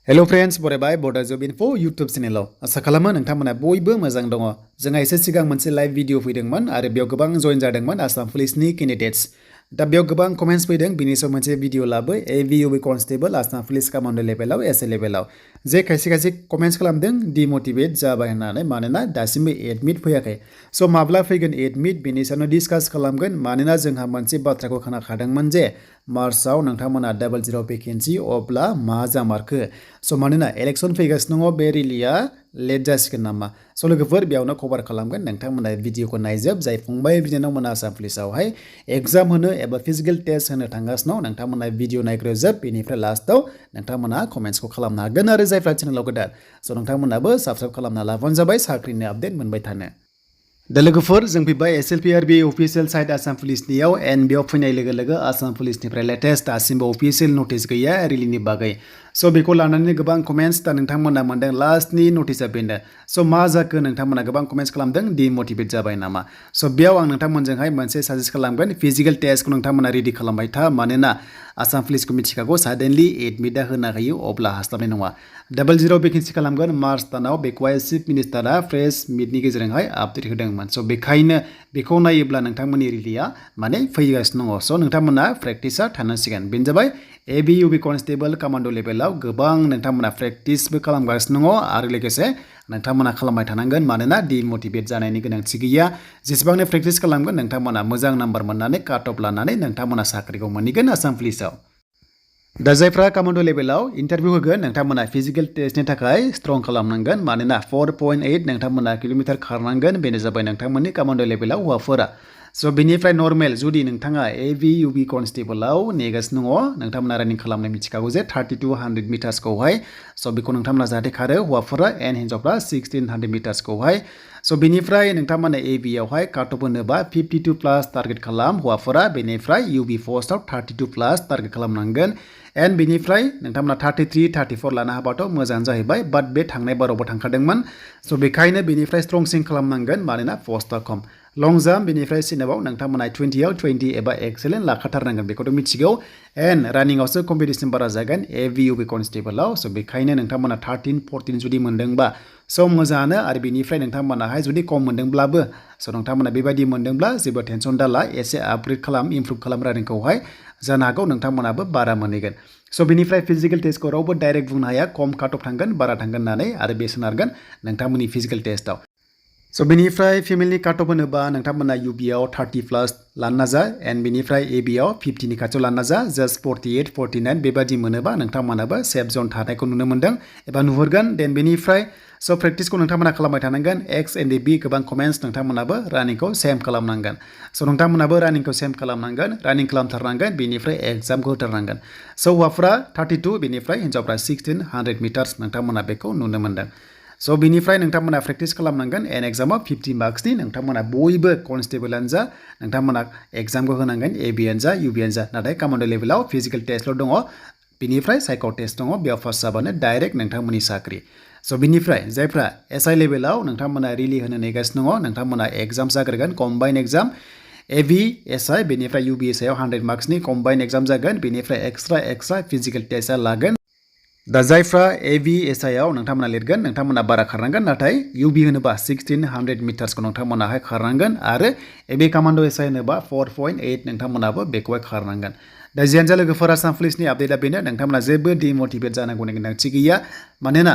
Hello friends, बरायबाय Bodo Job Info YouTube चेनेलाव आसा खालामो नोंथांमोना बयबो मोजां दङ। जोंहा एसे सिगां मोनसे लाइव भिडिअ फैदोंमोन आरो बेयाव गोबां जइन जादोंमोन आसाम पुलिसनि कैंडिडेट्स। दा बेयाव गोबां कमेन्ट्स फैदों बिनि सायाव मोनसे भिडिअ लाबो AVUB constable Assam police commando लेभेलाव एसए लेभेलाव जे खायसे कमेन्ट्स खालामदों डिमोटिवेट जाबाय होननानै मानोना दासिमबो एडमिट फैयाखै। स' माब्ला फैगोन एडमिट बिनि सायावनो डिसकास खालामगोन मानोना जोंहा मोनसे बाथ्राखौ खोनाखादोंमोन जे मार्चआव नोंथांमोना 00 भेकेन्सि अब्ला मा जामारखो। स' मानोना इलेक्सन फैगासिनो दङ बे रिलिया लेट जासिगोन नामा। स' लोगोफोर बेयावनो कभार खालामगोन नोंथांमोना भिडिअखौ नायजोब जाय फंबाय बिनानावमोना आसाम पुलिसावहाय एग्जाम होनो एबा फिजिकल टेस्ट होनो थांगासिनो दं नोंथांमोना भिडिअ नायग्रोजोब बेनिफ्राय लास्टआव नोंथांमोना कमेन्ट्सखौ खालामनो हागोन आरो जायफ्रा चेनेलाव गोदान स' नोंथांमोनाबो साबस्क्राइब खालामना लाबानो जाबाय साख्रिनि आपडेट मोनबाय थानो। दा लोगोफोर जों फैबाय SLPRB अफिसियेल साइट आसाम पुलिसनियाव एन्ड बेयाव फैनाय लोगो लोगो आसाम पुलिसनिफ्राय लेटेस्ट दासिमबो अफिसियेल नटिस गैया रिलिनि बागै। स' बेखौ लानानै गोबां कमेन्ट्स दा नोंथांमोना मोनदों लास्टनि नटिसआ बेनो। स' मा जाखो नोंथांमोना गोबां कमेन्ट्स खालामदों डिमोटिवेट जाबाय नामा। स' बेयाव आं नोंथांमोनजोंहाय मोनसे साजेस्ट खालामगोन फिजिकल टेस्टखौ नोंथांमोना रेडि खालामबाय था मानोना आसाम पुलिसखौ मिथिखागौ साडेनलि एडमिटआ होना होयो अब्ला हास्लाबनाय नङा। 00 भेकेन्सि खालामगोन मार्च दानाव बेखौहाय चिफ मिनिस्टारा प्रेस मिटनि गेजेरजोंहाय आपडेट होदोंमोन। स' बेखायनो बेखौ नायोब्ला नोंथांमोननि रिलिया माने फैगासिनो दङ। स' नोंथांमोना प्रेक्टिसा थानांसिगोन बेनो जाबाय AVUB कन्स्टेबल कमान्डो लेभेलाव गोबां नोंथांमोना प्रेक्टिसबो खालामगासिनो दङ आरो लोगोसे नोंथांमोना खालामबाय थानांगोन मानोना डिमोटिवेट जानायनि गोनांथि गैया। जेसेबांनो प्रेक्टिस खालामगोन नोंथांमोना मोजां नाम्बार मोननानै काट अफ लानानै नोंथांमोना साख्रिखौ मोनहैगोन आसाम पुलिसाव। दा जायफ्रा कमान्डो लेभेलाव इन्टारभिउ होगोन नोंथांमोना फिजिकल टेस्टनि थाखाय स्ट्रं खालामनांगोन मानोना 4.8 नोंथांमोना किल'मिटार खारनांगोन बेनो जाबाय नोंथांमोननि कमान्डो लेभेलाव हौवाफोरा। स' बेनिफ्राय नर्मेल जुदि नोंथाङा AVUB कन्स्टेबलाव नेगासिनो दङ नोंथांमोना रानिं खालामनाय मिथिखागौ जे 3200 मिटार्सखौहाय। स' बेखौ नोंथांमोना जाहाथे खारो हौवाफोरा एन्ड हिन्जावफ्रा 1600 मिटार्सखौहाय। स' बेनिफ्राय नोंथांमोना AVआवहाय काट अफ होनोबा 52 प्लास टारगेट खालाम हौवाफोरा बेनिफ्राय UB पस्टआव 32 प्लास टारगेट खालामनांगोन एन्ड बेनिफ्राय नोंथांमोना 33, 34 लानो हाबाथ' मोजां जाहैबाय बाट बे थांनाय बारावबो थांखादोंमोन। स' बेखायनो बेनिफ्राय स्ट्रंसिन खालामनांगोन मानोना पस्टआ खम। लं जाम्प बेनिफ्राय सिनेमाव नोंथांमोना 20आव 20 एबा एक्सेलेन्ट लाखाथारनांगोन बेखौथ' मिथिगौ एन्ड रानिंआवसो कम्पिटिसन बारा जागोन AVUB कन्स्टेबलाव। स' बेखायनो नोंथांमोना 13, 14 जुदि मोनदोंबा स' मोजाङानो आरो बेनिफ्राय नोंथांमोनाहाय जुदि खम मोनदोंब्लाबो स' नोंथांमोना बेबायदि मोनदोंब्ला जेबो टेनसन दाला एसे आपग्रेड खालाम इमप्रुभ खालाम रानिंखौहाय जानो हागौ नोंथांमोनाबो बारा मोनहैगोन। स' बेनिफ्राय फिजिकल टेस्टखौ रावबो डाइरेक्ट बुंनो हाया खम काट अफ थांगोन बारा थांगोन होननानै आरो बे सोनारगोन नोंथांमोननि फिजिकल टेस्टआव। स' बेनिफ्राय फेमिलि काट अफ होनोबा नोंथांमोना UBआव 30 प्लास लानो नाजा एन्ड बेनिफ्राय ABआव 50नि खाथियाव लानो नाजा जास्ट 48, 49 बेबादि मोनोबा नोंथांमोनाबो सेफ जन थानायखौ नुनो मोन्दों एबा नुहुरगोन देन बेनिफ्राय स' प्रेक्टिसखौ नोंथांमोना खालामबाय थानांगोन X and B गोबां कमेन्ट्स नोंथांमोनाबो रानिंखौ सेम खालामनांगोन। स' नोंथांमोनाबो रानिंखौ सेम खालामनांगोन रानिं खालामथारनांगोन बेनिफ्राय एग्जामखौ होथारनांगोन। स' हौवाफ्रा 32 बेनिफ्राय हिन्जावफ्रा 1600 मिटार्स नोंथांमोना बेखौ नुनो मोन्दों। स' बेनिफ्राय नोंथांमोना प्रेक्टिस खालामनांगोन एन्ड एग्जामाव 50 मार्क्सनि नोंथांमोना बयबो कन्स्टेबलानो जा नोंथांमोना एग्जामखौ होनांगोन ABआनो जा UBआनो जा नाथाय कमान्डो लेभेलाव फिजिकल टेस्टल' दङ बेनिफ्राय साइक' टेस्ट दङ बेयाव पास जाबानो डाइरेक्ट नोंथांमोननि साख्रि। स' बेनिफ्राय जायफ्रा SI लेभेलाव नोंथांमोना रिलि होनो नेगासिनो दङ नोंथांमोना एग्जाम जाग्रोगोन कम्बाइन एग्जाम AV SI बेनिफ्राय UBSIआव 100 मार्क्सनि कम्बाइन एग्जाम जागोन बेनिफ्राय एक्सट्रा फिजिकल टेस्टआ लागोन। दा जायफ्रा AV SIआव नोंथांमोना लिरगोन नोंथांमोना बारा खारनांगोन नाथाय UB होनोबा 1600 मिटार्सखौ नोंथांमोनाहाय खारनांगोन आरो AV कमान्डो SI होनोबा 4.8 नोंथांमोनाबो बेखौहाय खारनांगोन। दा जियानो जा लोगोफोर आसाम पुलिसनि आपडेटआ बेनो नोंथांमोना जेबो डिमोटिवेट जानांगौनि गोनांथि गैया मानोना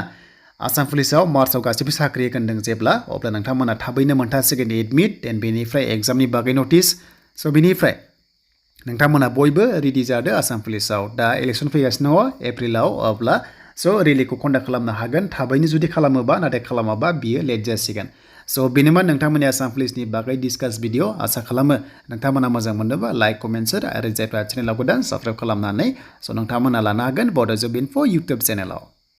आसाम पुलिसाव मार्चआव गासिबो साख्रि होगोन जेब्ला अब्ला नोंथांमोना थाबैनो मोनथारसिगोन एडमिट देन बेनिफ्राय एग्जामनि बागै नटिस। स' बेनिफ्राय नोंथांमोना बयबो रेडि जादो आसाम पुलिसाव दा इलेक्सन फैगासिनो दङ एप्रिलाव अब्ला स' रेलिखौ कन्डाक्ट खालामनो हागोन थाबैनो जुदि खालामोबा नाथाय खालामाबा बियो लेट जासिगोन। स' बेनोमोन नोंथांमोननि आसाम पुलिसनि बागै डिसकास भिडिअ आसा खालामो नोंथांमोना मोजां मोनोबा लाइक कमेन्ट शेयार आरो जायफ्रा चेनेलाव गोदान साबस्क्राइब खालामनानै स' नोंथांमोना लानो हागोन बड' जब इनफो इउटुब चेनेलाव।